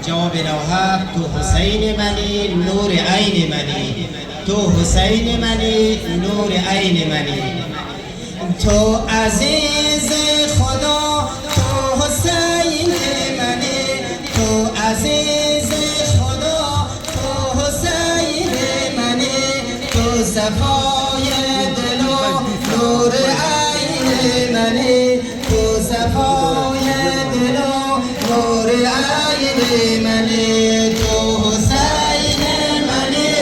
جواب نوحق تو حسین منی نور عین منی، تو حسین منی نور عین منی، تو عزیز خدا تو حسین منی، تو عزیز خدا تو حسین منی، تو صفای دل و نور عین منی، تو صفای دل و نور عین منی، تو حسین منی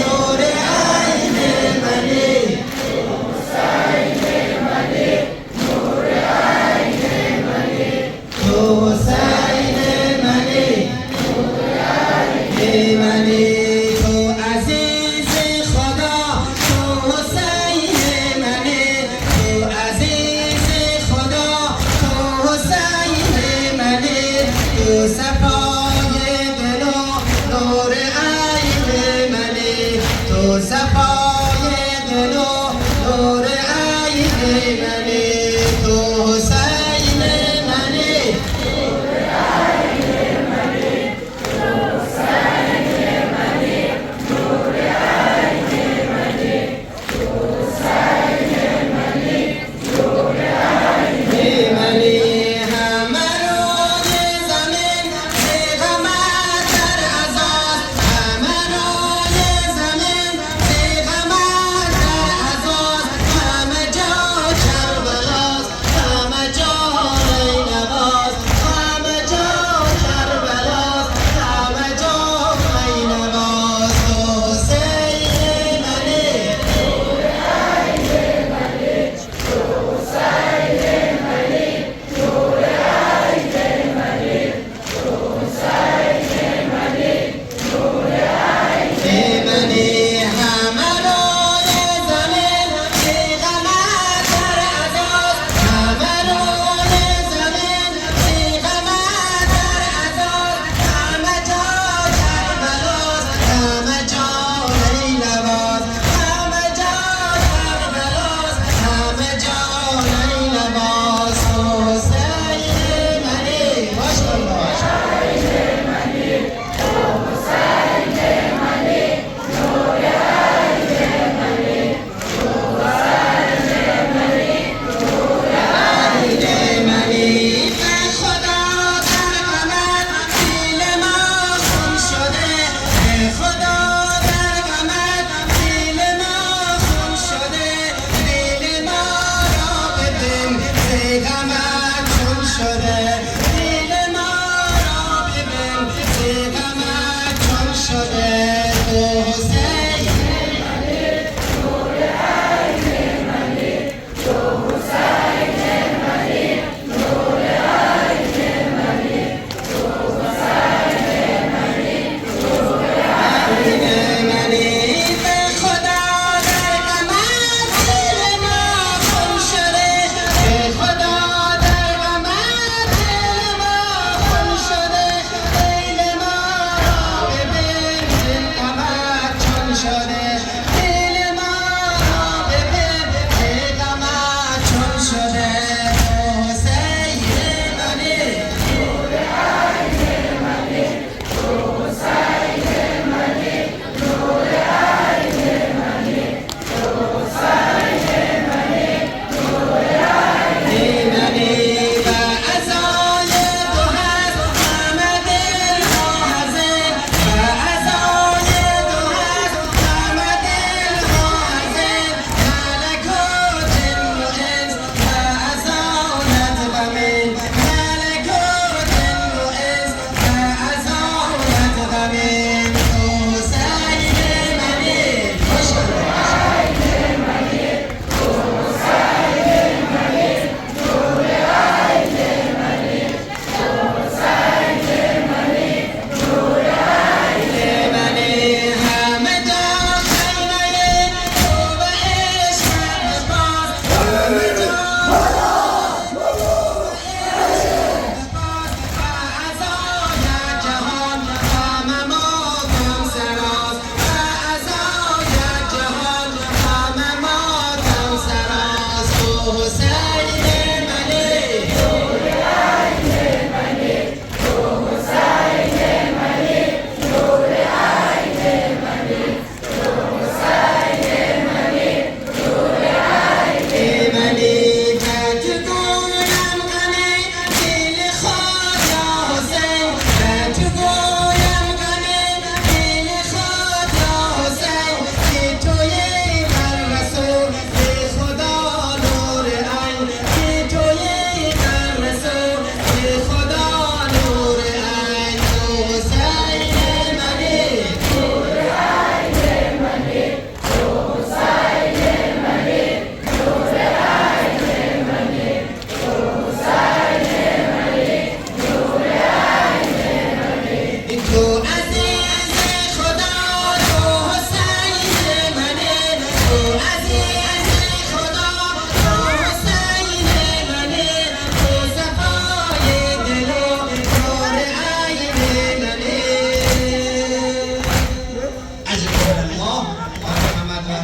نور عین منی، تو حسین منی نور عین منی، تو حسین منی نور عین منی، تو عزیز خدا تو حسین منی، تو عزیز خدا تو حسین منی، تو صفای دل و نور عین منی، تو صفای دل و نور عین منی، تو حسین منی نور عین منی، تو حسین منی نور عین منی، تو حسین منی نور عین منی، همه روز زمین پیغمبر در عزاست، همه روز زمین پیغمبر در عزاست، همه جا کربلاست، همه جا نینواست، همه جا کربلاست، همه جا نینواست، تو حسین منی نور عین منی، تو حسین منی نور عین منی، تو حسین منی نور عین منی، همه روز زمین پیغمبر در عزاست، همه روز زمین پیغمبر در عزاست، همه جا کربلاست، همه جا نینواست، همه جا کربلاست، همه جا نینواست، تو حسین منی ماشاءالله عین منی، به خدا در غمت دل ما خون شده، به خدا در غمت دل ما خون شده، دل ما را ببین ز غمت چون شده، دل ما را ببین ز غمت چون شده، تو حسین منی نور عین منی، تو حسین منی نور عین منی، تو حسین منی نور عین منی، به خدا در غمت دل ما خون شده، به خدا در غمت دل ما خون شده، دل ما را ببین ز غمت چون شده، دل ما را ببین ز غمت چون شده، تو حسین منی نور عین منی، تو حسین منی نور عین منی، تو حسین منی نور عین منی، و عزای تو هست همه دلها حزین، و عزای تو هست همه دلها حزین، ملک و جن و انس و عزایت غمین، ملک و جن و انس و عزایت غمین، تو حسین منی ماشاءالله منی، همه جا خیمه تو به عشقت بباز، همه جا عزای جهان همه ماتم سراز، عزای جهان همه ماتم سراز، تو حسین منی نور عین منی، تو حسین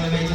the way